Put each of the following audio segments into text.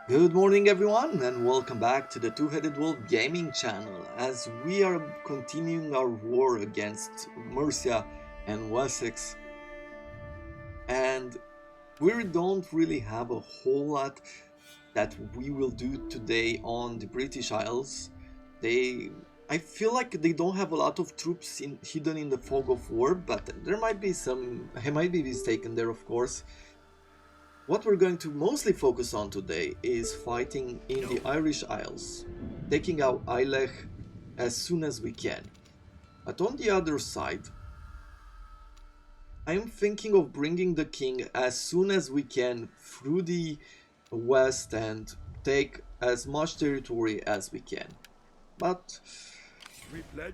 Good morning everyone and welcome back to the Two-Headed Wolf Gaming channel as we are continuing our war against Mercia and Wessex, and we don't really have a whole lot that we will do today on the British Isles. I feel like they don't have a lot of troops hidden in the fog of war, but there might be some. I might be mistaken there, of course. What we're going to mostly focus on today is fighting in the Irish Isles, taking out Ailech as soon as we can. But on the other side, I'm thinking of bringing the king as soon as we can through the west and take as much territory as we can. But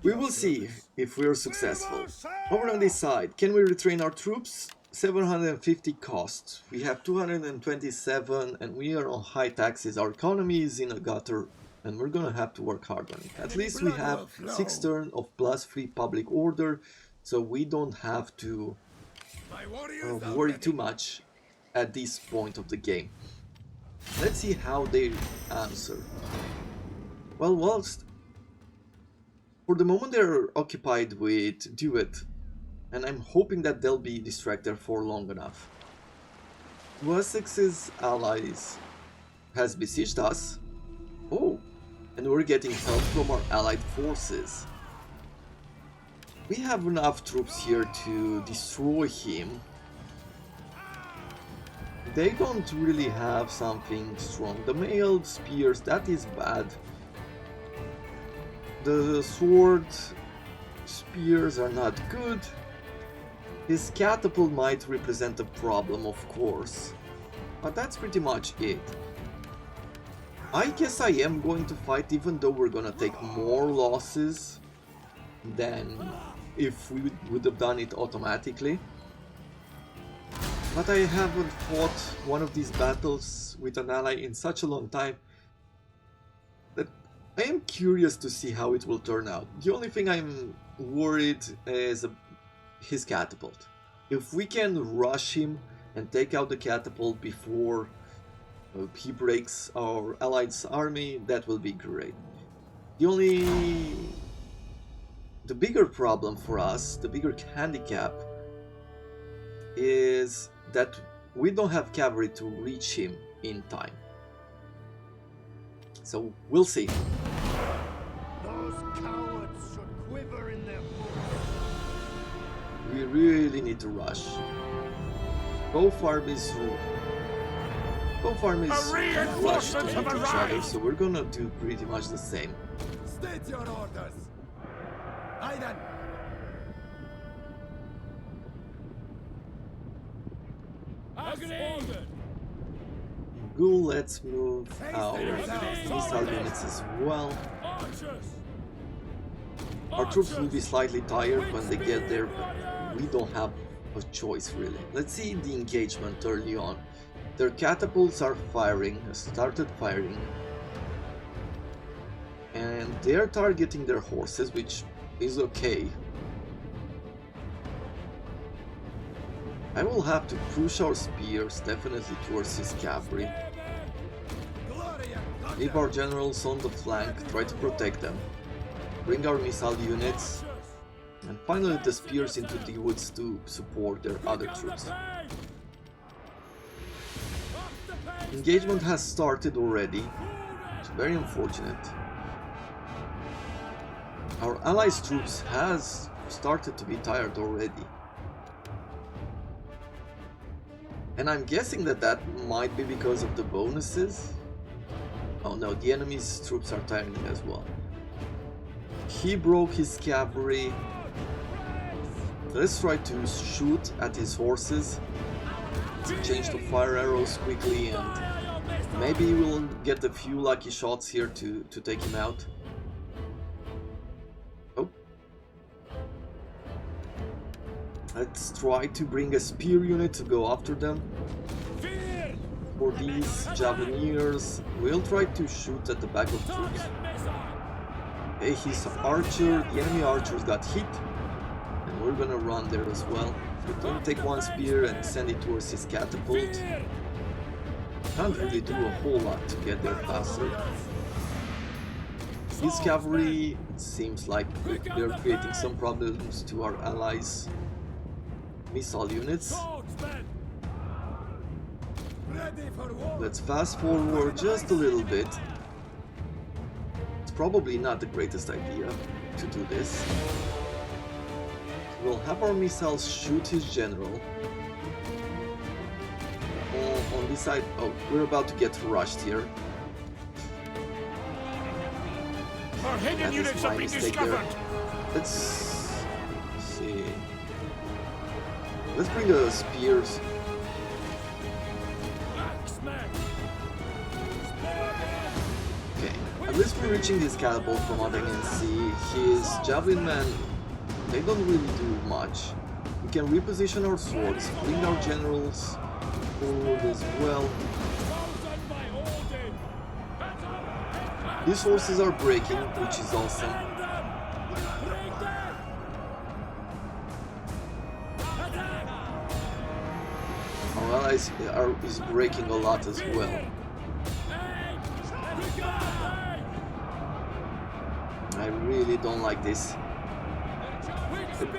we will see if we're successful. Over on this side, can we retrain our troops? 750 cost. We have 227 and we are on high taxes. Our economy is in a gutter and we're gonna have to work hard on it. At least we have 6 turns of +3 public order, so we don't have to worry too much at this point of the game. Let's see how they answer. Well, for the moment they're occupied with Duet, and I'm hoping that they'll be distracted for long enough. Wessex's allies has besieged us. Oh, and we're getting help from our allied forces. We have enough troops here to destroy him. They don't really have something strong. The mailed spears, that is bad. The sword spears are not good. His catapult might represent a problem, of course, but that's pretty much it. I guess I am going to fight, even though we're gonna take more losses than if we would have done it automatically. But I haven't fought one of these battles with an ally in such a long time that I am curious to see how it will turn out. The only thing I'm worried is his catapult. If we can rush him and take out the catapult before he breaks our allied's army, that will be great. The bigger problem for us, the bigger handicap, is that we don't have cavalry to reach him in time. So we'll see. We really need to rush. Both armies rush to meet each other, so we're gonna do pretty much the same. State your orders. Aye then. Ghoul, let's move our missile units as well. Our troops will be slightly tired when they get there, but we don't have a choice really. Let's see the engagement early on. Their catapults are started firing, and they are targeting their horses, which is okay. I will have to push our spears definitely towards his cavalry. Leave our generals on the flank, try to protect them. Bring our missile units, and finally the spears into the woods to support their other troops. Engagement has started already. It's very unfortunate. Our allies' troops has started to be tired already. And I'm guessing that might be because of the bonuses. Oh no, the enemy's troops are tiring as well. He broke his cavalry. Let's try to shoot at his horses. Change to fire arrows quickly, and maybe we'll get a few lucky shots here to take him out. Oh. Let's try to bring a spear unit to go after them. For these Javeliers, we'll try to shoot at the back of troops. Okay, his archer, the enemy archers got hit, and we're gonna run there as well. We're gonna take one spear and send it towards his catapult. can't really do a whole lot to get there faster. His cavalry, it seems like they're creating some problems to our allies' missile units. Let's fast forward just a little bit. It's probably not the greatest idea to do this. We'll have our missiles shoot his general. On this side, oh, we're about to get rushed here. Our hidden units have been discovered. Let's see. Let's bring the spears. Okay, at least we're reaching his catapult from what I can see. His javelin men, they don't really do much. We can reposition our swords, bring our generals forward as well. These horses are breaking, which is awesome. Our allies is breaking a lot as well. I really don't like this.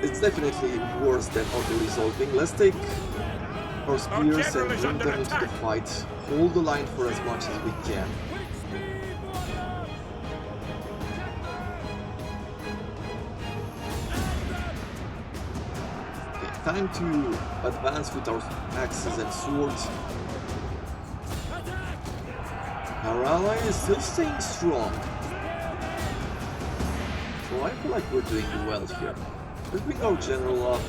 It's definitely worse than auto-resolving. Let's take our spears and bring them into the fight. Hold the line for as much as we can. Time to advance with our axes and swords. Our ally is still staying strong. So I feel like we're doing well here. Let's bring our general up.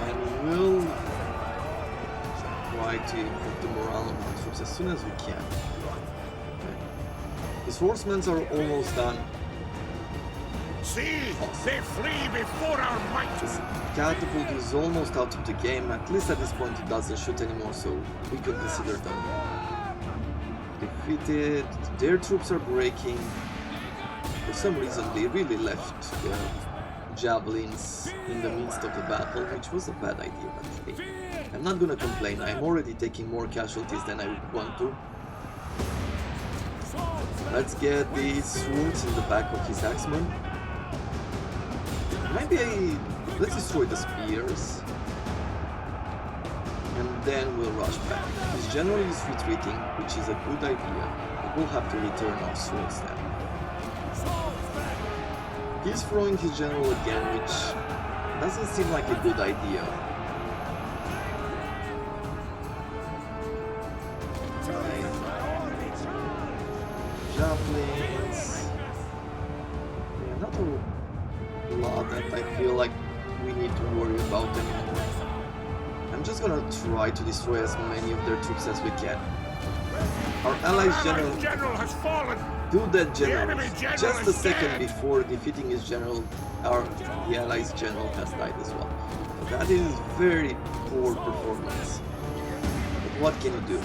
And we'll try to improve the morale of our troops as soon as we can. Okay. His horsemen are almost done. See, they flee before our might. This catapult is almost out of the game. At least at this point it doesn't shoot anymore, so we can consider them defeated. Their troops are breaking. For some reason they really left their javelins in the midst of the battle, which was a bad idea, but hey, I'm not gonna complain. I'm already taking more casualties than I would want to. Let's get these swords in the back of his axemen. Maybe let's destroy the spears and then we'll rush back. His general is retreating, which is a good idea, but we'll have to return our swords then. He's throwing his general again, which doesn't seem like a good idea. Javelins. Yeah, not a lot that I feel like we need to worry about anymore. I'm just gonna try to destroy as many of their troops as we can. Our allies' general has fallen. Do that, general. Just a second before defeating his general, the allies' general has died as well. That is very poor performance. But what can you do?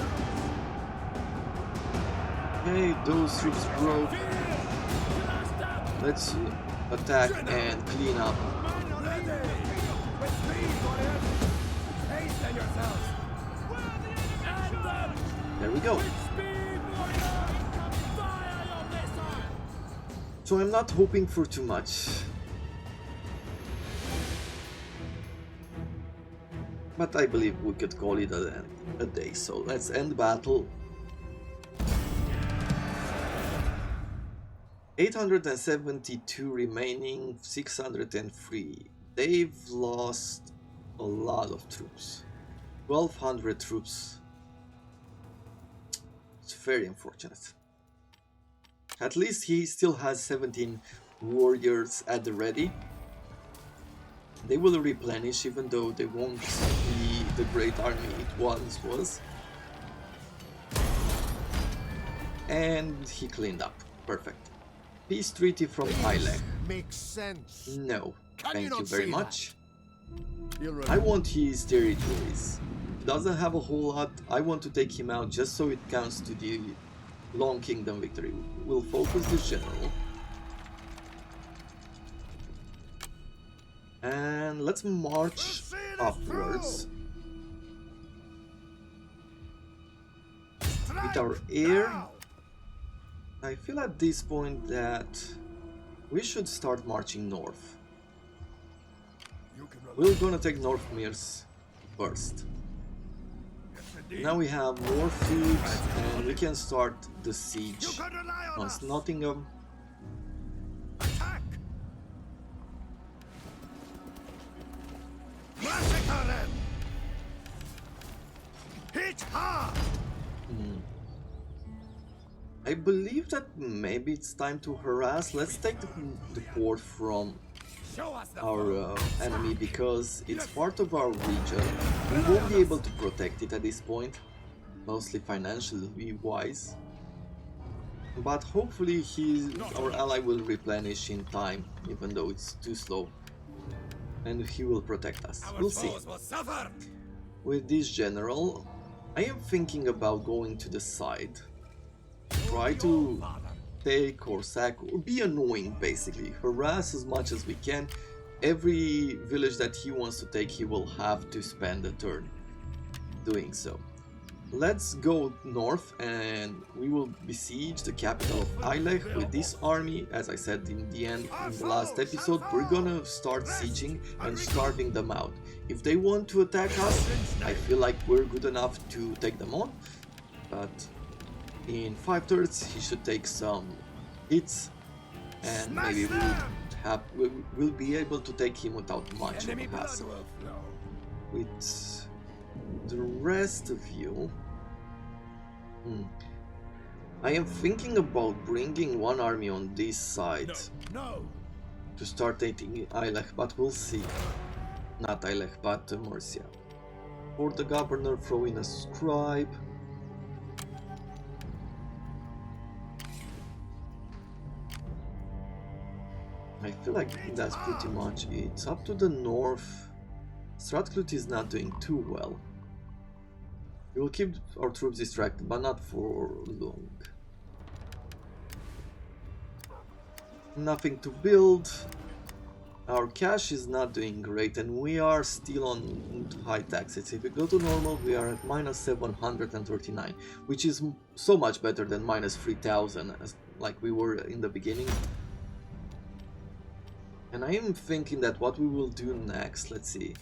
Okay, those troops broke. Let's attack and clean up. There we go. So I'm not hoping for too much. But I believe we could call it a day. So let's end battle. 872 remaining, 603. They've lost a lot of troops. 1200 troops. It's very unfortunate. At least he still has 17 warriors at the ready. They will replenish, even though they won't be the great army it once was. And he cleaned up. Perfect. Peace treaty from Eileen. Makes sense. No, thank you not very say much. That? I want his territories. He doesn't have a whole lot. I want to take him out just so it counts to the Long Kingdom victory. We'll focus this general. And let's march upwards. with our heir, I feel at this point that we should start marching north. We're gonna take Northymbre first. Now we have more food and we can start the siege on Nottingham. Attack! Massacre them! Hit hard! I believe that maybe it's time to harass. Let's take the port from Show us the our enemy because it's part of our region. We won't be able to protect it at this point, mostly financially wise. But hopefully our ally will replenish in time, even though it's too slow. And he will protect us. We'll see. will suffer. With this general, I am thinking about going to the side. Try to take or sack or be annoying, basically. Harass as much as we can. Every village that he wants to take, he will have to spend a turn doing so. Let's go north and we will besiege the capital of Ailech with this army. As I said in the last episode, we're gonna start sieging and starving them out. If they want to attack us, I feel like we're good enough to take them on, but in 5 turns he should take some hits and maybe we'll be able to take him without much of a hassle. With the rest of you, I am thinking about bringing one army on this side to start taking Ailech, but we'll see. Not Ailech, but Murcia. For the governor, throw in a scribe. I feel like that's pretty much it. Up to the north, Strathclyde is not doing too well. We will keep our troops distracted, but not for long. Nothing to build. Our cash is not doing great and we are still on high taxes. If we go to normal, we are at minus 739, which is so much better than minus 3000 like we were in the beginning. And I am thinking that what we will do next, let's see,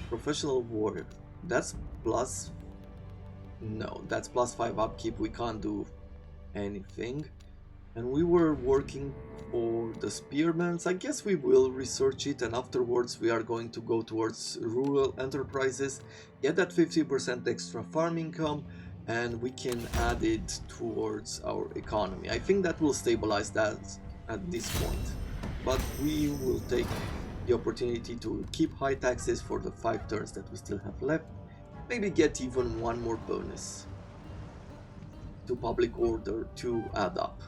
professional warrior, that's plus, no, that's plus 5 upkeep, we can't do anything. And we were working for the spearmen. I guess we will research it and afterwards we are going to go towards rural enterprises, get that 50% extra farm income and we can add it towards our economy. I think that will stabilize that at this point. But we will take the opportunity to keep high taxes for the 5 turns that we still have left. Maybe get even one more bonus to public order to add up.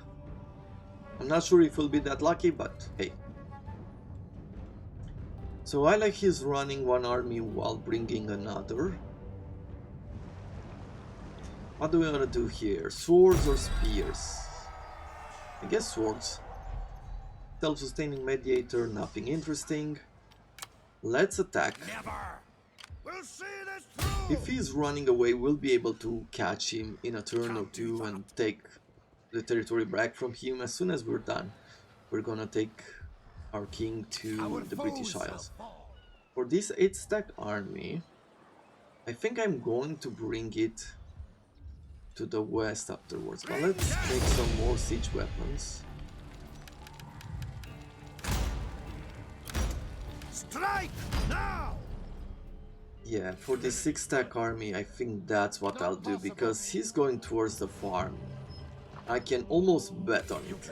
I'm not sure if we'll be that lucky, but hey. So I like he's running one army while bringing another. What do we want to do here? Swords or spears? I guess swords. Self-sustaining mediator, nothing interesting. Let's attack. We'll see this through. If he's running away, we'll be able to catch him in a turn or two and take the territory back from him. As soon as we're done, we're gonna take our king to the British Isles. For this 8-stack army, I think I'm going to bring it to the west afterwards. But let's make some more siege weapons. Strike now! Yeah, for the 6-stack army, I think that's what I'll do, because he's going towards the farm. I can almost bet on it.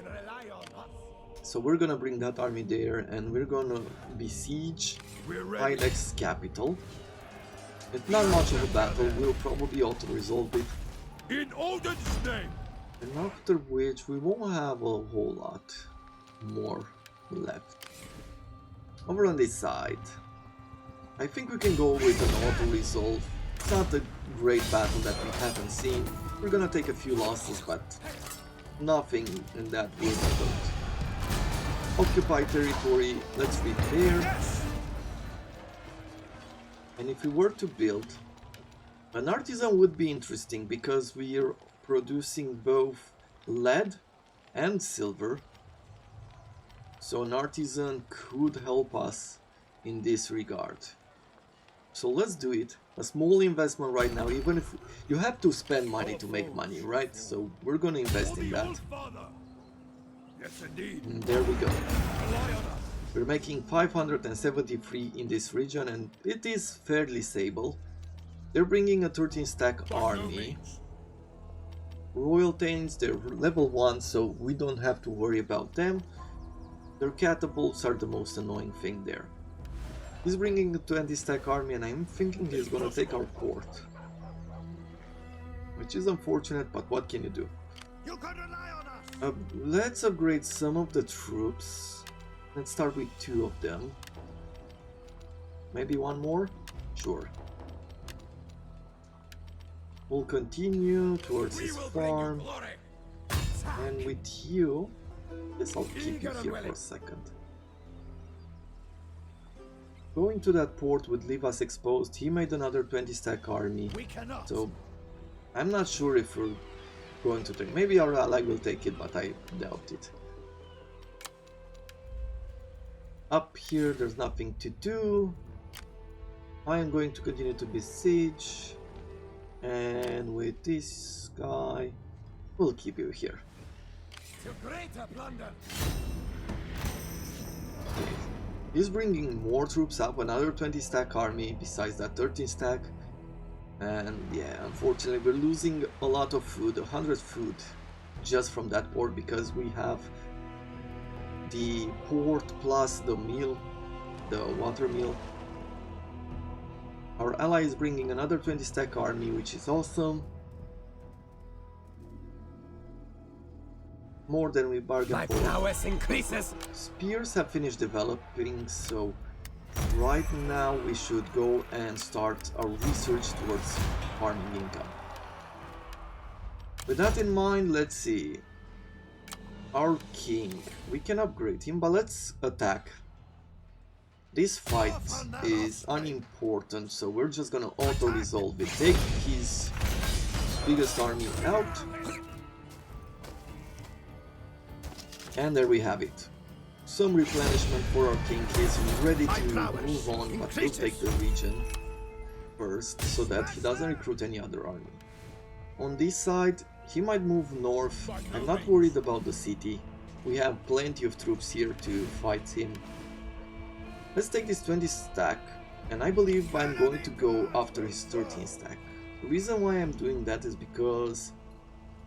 So we're gonna bring that army there, and we're gonna besiege Ailech's capital. It's not much of a battle, we'll probably auto-resolve it. In Odin's name! And after which, we won't have a whole lot more left. Over on this side, I think we can go with an auto-resolve. It's not a great battle that we haven't seen. We're gonna take a few losses, but nothing in that difficult. Occupy territory, let's repair. And if we were to build, an artisan would be interesting because we're producing both lead and silver. So an artisan could help us in this regard. So let's do it. A small investment right now, even if you have to spend money to make money, right? So we're gonna invest in that. Yes, indeed. And there we go. Rely on us. We're making 573 in this region and it is fairly stable. They're bringing a 13 stack By no army. means. Royal Thanes, they're level 1, so we don't have to worry about them. Their catapults are the most annoying thing there. He's bringing a 20 stack army and I'm thinking he's gonna take our port. Which is unfortunate, but what can you do? You can rely on us. Let's upgrade some of the troops. Let's start with 2 of them. Maybe one more? Sure. We'll continue towards his farm. And with you, yes, I'll keep you here for a second. Going to that port would leave us exposed. He made another 20 stack army. We cannot. So I'm not sure if we're going to take. Maybe our ally will take it, but I doubt it. Up here, there's nothing to do. I am going to continue to besiege. And with this guy, we'll keep you here. To greater plunder. Okay. He's bringing more troops up, another 20 stack army besides that 13 stack. And yeah, unfortunately we're losing a lot of food, 100 food just from that port because we have the port plus the mill, the water mill. Our ally is bringing another 20 stack army, which is awesome. More than we bargained My for. prowess increases. Spears have finished developing, so right now we should go and start our research towards farming income. With that in mind, let's see. Our king, we can upgrade him, but let's attack. This fight is unimportant, so we're just gonna auto-resolve it. Take his biggest army out. And there we have it. Some replenishment for our king. He's ready to move on, but we'll take the region first so that he doesn't recruit any other army. On this side, he might move north. I'm not worried about the city. We have plenty of troops here to fight him. Let's take this 20 stack, and I believe I'm going to go after his 13 stack. The reason why I'm doing that is because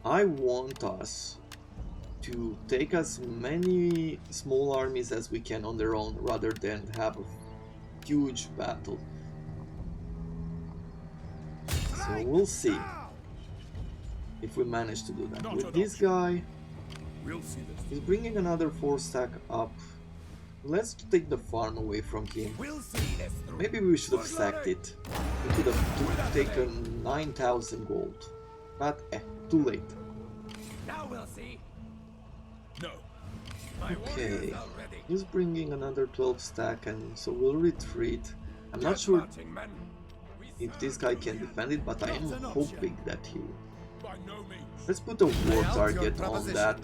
I want us to take as many small armies as we can on their own rather than have a huge battle. So we'll see if we manage to do that. With this guy, We'll see this. he's bringing another 4 stack up. Let's take the farm away from him. We'll see this through. Maybe we should have sacked it. We could have taken 9,000 gold. But too late. Now we'll see. No. My Okay, warriors are ready. he's bringing another 12 stack and so we'll retreat. I'm not Yes, sure marching men. We if this guy can defend it, but I am hoping that he will. By no means. Let's put a war target on that.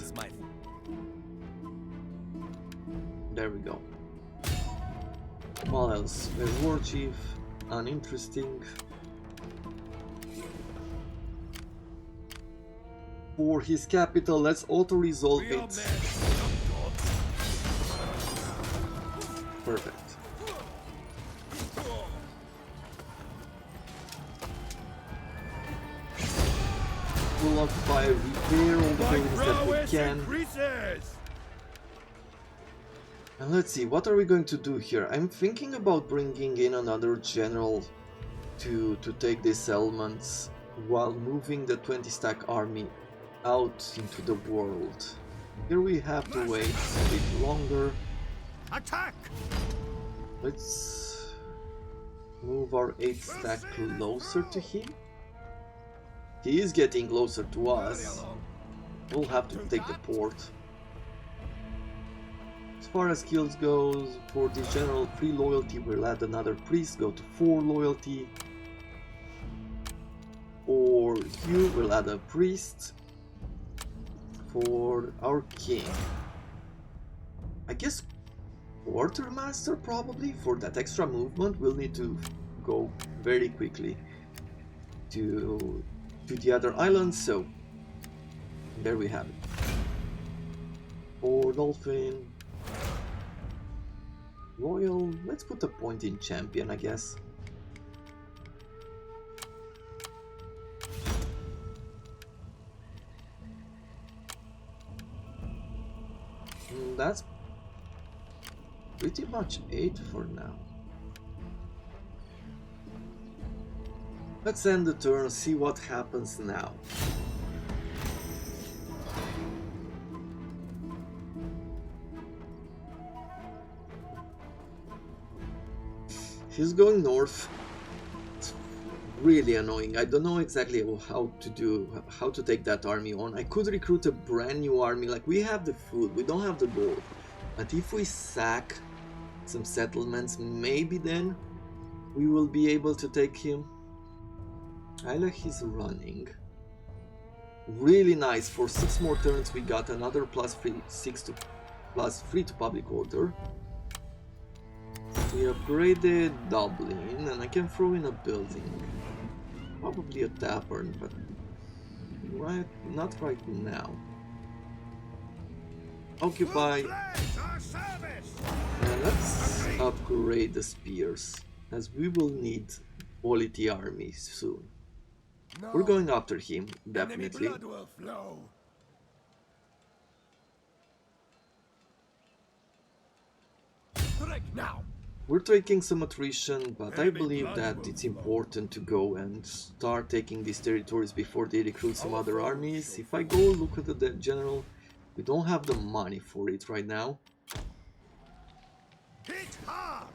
There we go. What else? There's war chief, uninteresting. For his capital, let's auto-resolve We are it. men, not gods. Perfect. We'll occupy, repair all the My buildings that we prowess can. increases. And let's see, what are we going to do here? I'm thinking about bringing in another general to take these settlements while moving the 20 stack army out into the world. Here we have to wait a bit longer. Attack! Let's move our 8 stack closer to him. He is getting closer to us. We'll have to take the port. As far as skills goes, for the general 3 loyalty, we'll add another priest, go to 4 loyalty. For you, we'll add a priest. For our king, I guess quartermaster probably. For that extra movement, we'll need to go very quickly to the other island. So there we have it. For Dolphin, Royal, let's put a point in champion, I guess. That's pretty much 8 for now. Let's end the turn, see what happens now. He's going north. It's really annoying. I don't know exactly how to take that army on. I could recruit a brand new army. Like, we have the food, we don't have the gold. But if we sack some settlements, maybe then we will be able to take him. I like he's running. Really nice. For 6 more turns we got another +3 to public order. We upgraded Dublin, and I can throw in a building. Probably a tavern, but not right now. Occupy. And let's upgrade the spears, as we will need quality armies soon. We're going after him, definitely. Now. We're taking some attrition, but I believe that it's important to go and start taking these territories before they recruit some other armies. If I go look at the general, we don't have the money for it right now. Hit hard.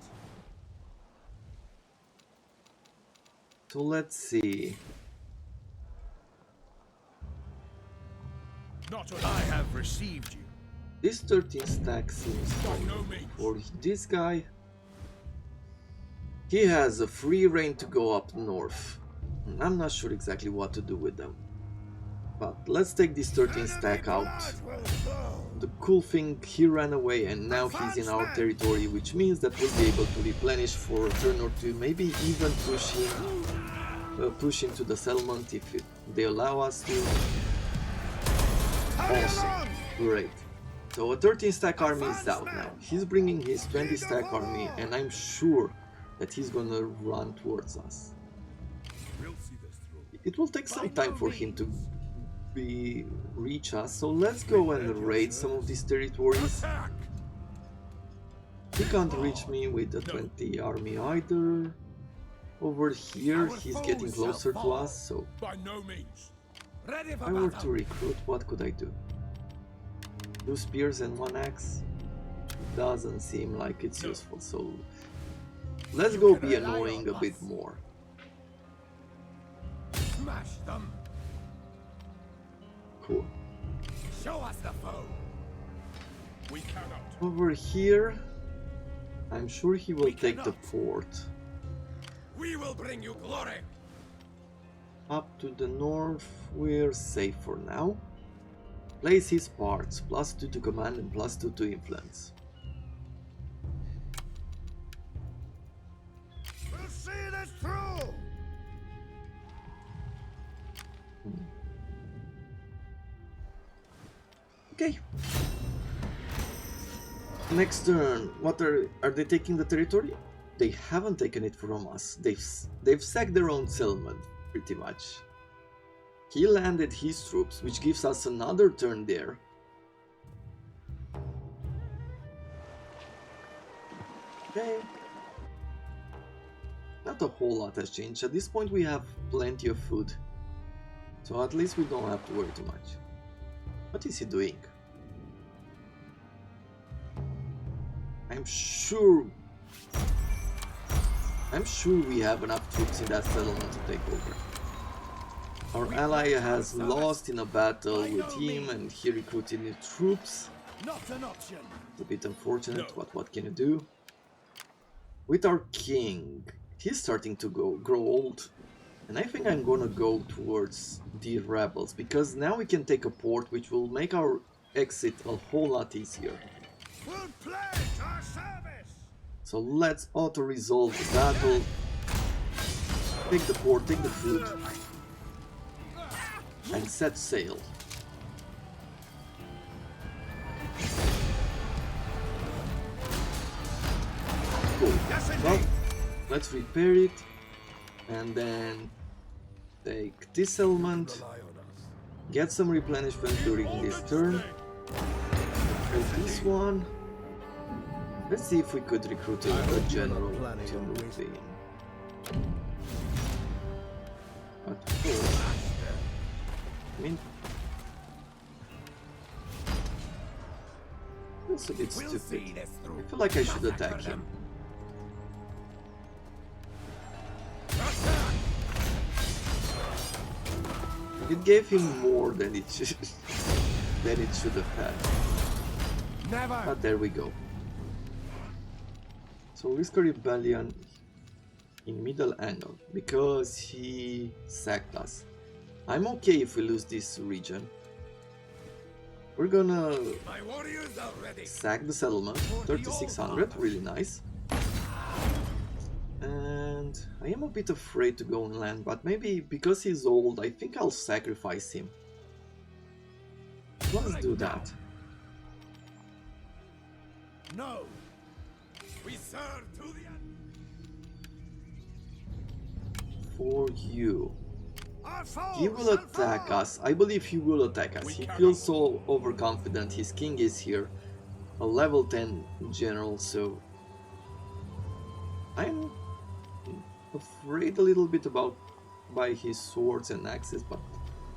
So let's see. Not what I have received you. This 13 stack seems fine. For this guy, he has a free reign to go up north. I'm not sure exactly what to do with them. But let's take this 13 stack out. The cool thing, he ran away and now he's in our territory, which means that we'll be able to replenish for a turn or two, maybe even push him to the settlement if they allow us to. Awesome, great. So a 13 stack army is out now. He's bringing his 20 stack army, and I'm sure that he's gonna run towards us. It will take some time for him to reach us, so let's go and raid some of these territories. He can't reach me with the 20 army either. Over here he's getting closer to us, so if I were to recruit, what could I do? 2 spears and 1 axe? Doesn't seem like it's useful, so let's go be annoying a bit more. Smash them. Cool. Show us the foe. We cannot. Over here, I'm sure he will take the port. We will bring you glory. Up to the north, we're safe for now. Place his parts, +2 to command and +2 to influence. We'll see this through. Okay. Next turn, what are they taking the territory? They haven't taken it from us. They've sacked their own settlement, pretty much. He landed his troops, which gives us another turn there. Okay. Not a whole lot has changed. At this point we have plenty of food. So at least we don't have to worry too much. What is he doing? I'm sure we have enough troops in that settlement to take over. Our ally has lost in a battle with him and he recruited new troops. Not an option. It's a bit unfortunate, but what can you do? With our king, he's starting to grow old. And I think I'm gonna go towards the rebels, because now we can take a port which will make our exit a whole lot easier. We'll pledge our service. So let's auto-resolve the battle. Take the port, take the food, and set sail. Cool. Well, let's repair it, and then take this element, get some replenishment during this turn, and this one. Let's see if we could recruit a general to move in. But first, I mean, that's a bit stupid. I feel like I should attack him. It gave him more than it should have had. Never. But there we go. So risk a rebellion in middle angle because he sacked us. I'm okay if we lose this region. We're gonna sack the settlement, 3600, really nice. And I am a bit afraid to go inland, but maybe because he's old, I think I'll sacrifice him. Let's do that. No. We serve to the end. For you. Our foes He will attack us. I believe he will attack us. He feels so overconfident. His king is here. A level 10 general, so I'm afraid a little bit by his swords and axes, but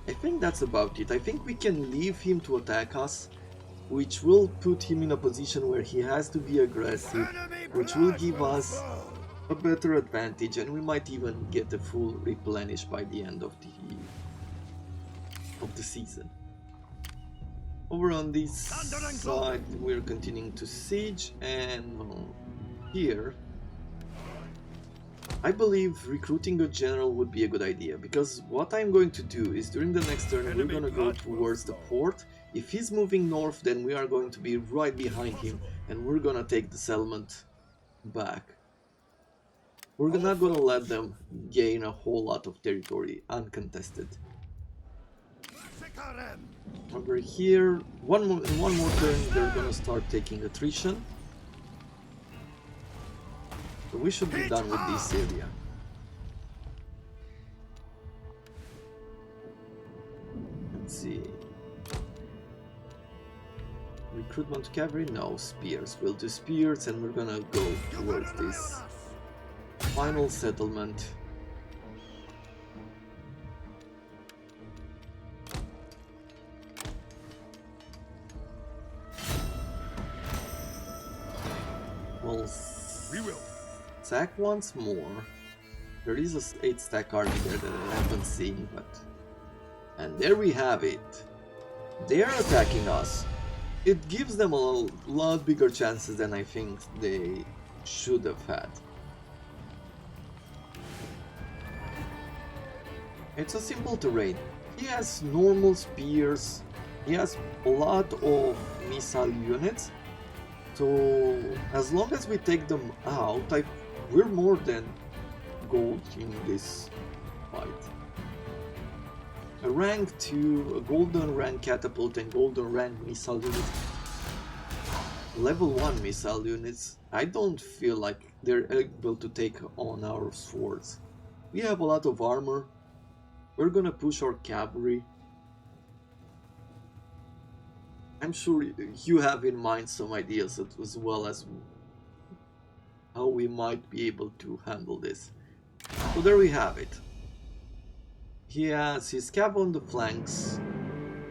I think that's about it. I think we can leave him to attack us, which will put him in a position where he has to be aggressive, which will give us a better advantage, and we might even get a full replenish by the end of the season. Over on this side, we're continuing to siege, and here I believe recruiting a general would be a good idea, because what I'm going to do is during the next turn we're going to go towards the port. If he's moving north, then we are going to be right behind him, and we're going to take the settlement back. We're not going to let them gain a whole lot of territory uncontested. Over here, in one more turn they're going to start taking attrition. So we should be done with this area. Let's see. Recruitment to cavalry? No, spears. We'll do spears, and we're gonna go towards this final settlement. We will. Sack once more. There is a 8-stack army there that I haven't seen, but... And there we have it. They are attacking us. It gives them a lot bigger chances than I think they should have had. It's a simple terrain. He has normal spears. He has a lot of missile units. So as long as we take them out, we're more than gold in this fight. A rank 2, a golden rank catapult, and golden rank missile units. Level 1 missile units, I don't feel like they're able to take on our swords. We have a lot of armor. We're gonna push our cavalry. I'm sure you have in mind some ideas as well as how we might be able to handle this. So there we have it. He has his cav on the flanks,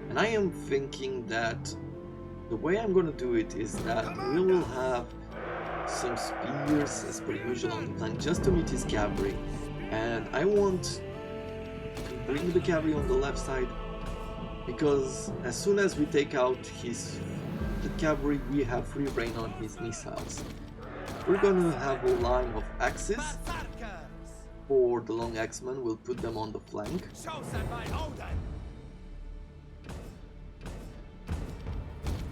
and I am thinking that the way I'm gonna do it is that we will have some spears as per usual on the flank just to meet his cavalry, and I want to bring the cavalry on the left side, because as soon as we take out the cavalry, we have free reign on his missiles. We're gonna have a line of axes, for the long axemen. We'll put them on the flank. Chosen by Odin.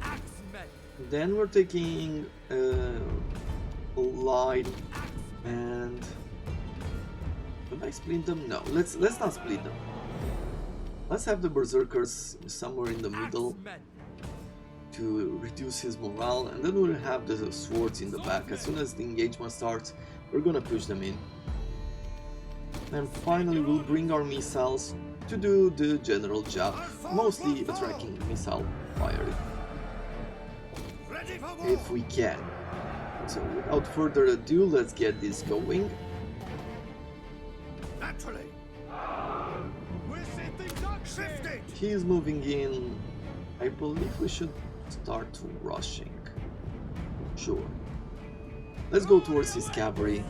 Axemen. Then we're taking light and should I split them? No, let's not split them. Let's have the berserkers somewhere in the middle Axemen. to reduce his morale, and then we'll have the swords in the back. As soon as the engagement starts, we're gonna push them in. And finally we'll bring our missiles to do the general job, mostly attracting missile fire Ready for war. if we can. So without further ado, let's get this going. Naturally. We're setting up. Shifting. He is moving in. I believe we should start rushing. Sure. Let's go towards his cavalry,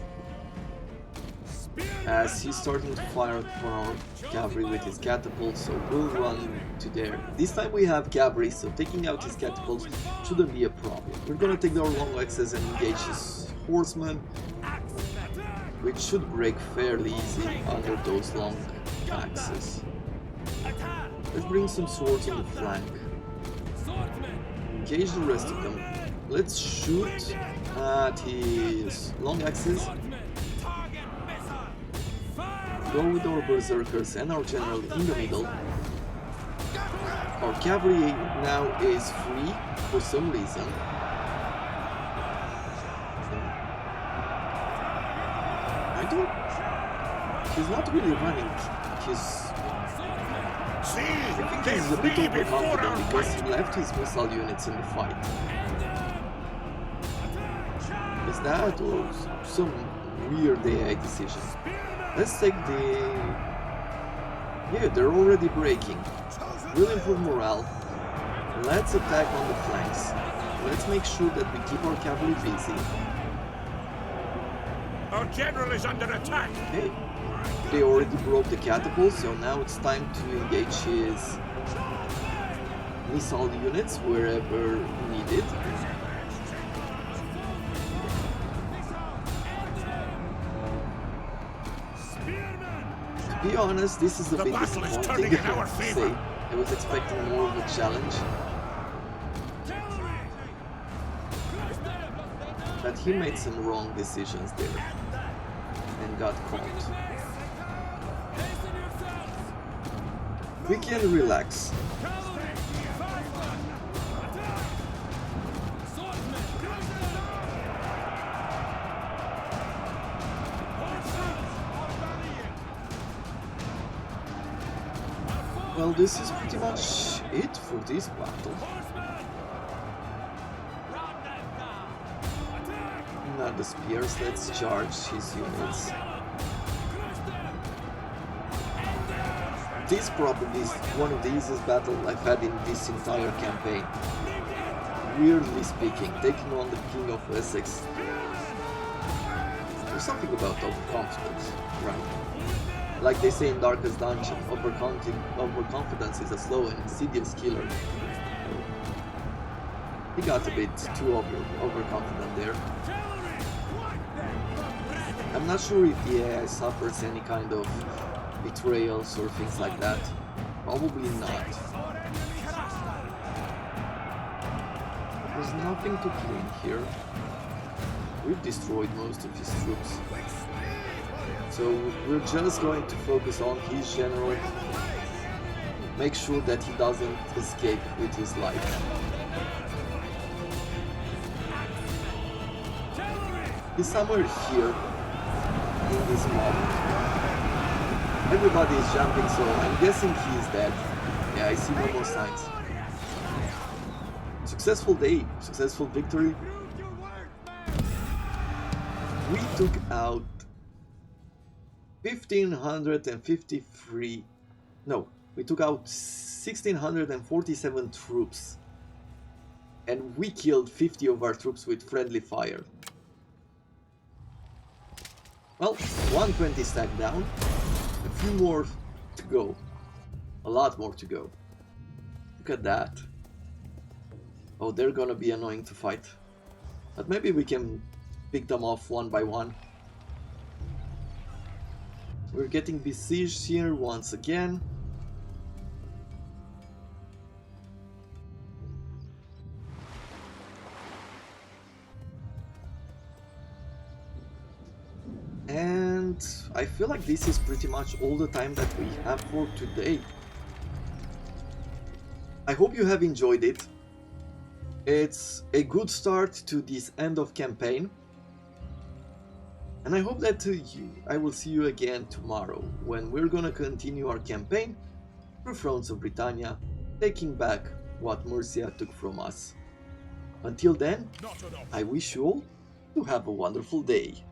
as he's starting to fire for our cavalry with his catapults, so we'll run to there. This time we have cavalry, so taking out his catapults shouldn't be a problem. We're gonna take our long axes and engage his horsemen, which should break fairly easy under those long axes. Let's bring some swords on the flank. Engage the rest of them. Let's shoot at his long axes. Go with our berserkers and our general in the middle. Our cavalry now is free for some reason. I don't... He's not really running. I think he's a bit overconfident because he left his missile units in the fight. Is that or some weird AI decision? Let's take the... Yeah, they're already breaking. We'll improve morale. Let's attack on the flanks. Let's make sure that we keep our cavalry busy. Our general is under attack. Okay. They already broke the catapult, so now it's time to engage his missile units wherever needed. To be honest, this is a bit battle is disappointing, turning in our I have to favor. say. I was expecting more of a challenge. But he made some wrong decisions there and got caught. We can relax. Well, this is pretty much it for this battle. Not the spears, let's charge his units. This probably is one of the easiest battles I've had in this entire campaign. Weirdly speaking, taking on the King of Essex. There's something about overconfidence, right? Like they say in Darkest Dungeon, overconfidence is a slow and insidious killer. He got a bit too overconfident there. I'm not sure if the AI suffers any kind of betrayals or things like that. Probably not. There's nothing to clean here. We've destroyed most of his troops. So we're just going to focus on his general. Make sure that he doesn't escape with his life. He's somewhere here in this mob. Everybody is jumping, so I'm guessing he is dead. Yeah, I see no more signs. Successful day, successful victory. We took out 1,553. No, we took out 1,647 troops. And we killed 50 of our troops with friendly fire. Well, 120 stacked down. A few more to go. A lot more to go. Look at that. Oh, they're gonna be annoying to fight. But maybe we can pick them off one by one. We're getting besieged here once again. And I feel like this is pretty much all the time that we have for today. I hope you have enjoyed it. It's a good start to this end of campaign. And I hope that I will see you again tomorrow when we're gonna continue our campaign through Thrones of Britannia, taking back what Mercia took from us. Until then, I wish you all to have a wonderful day.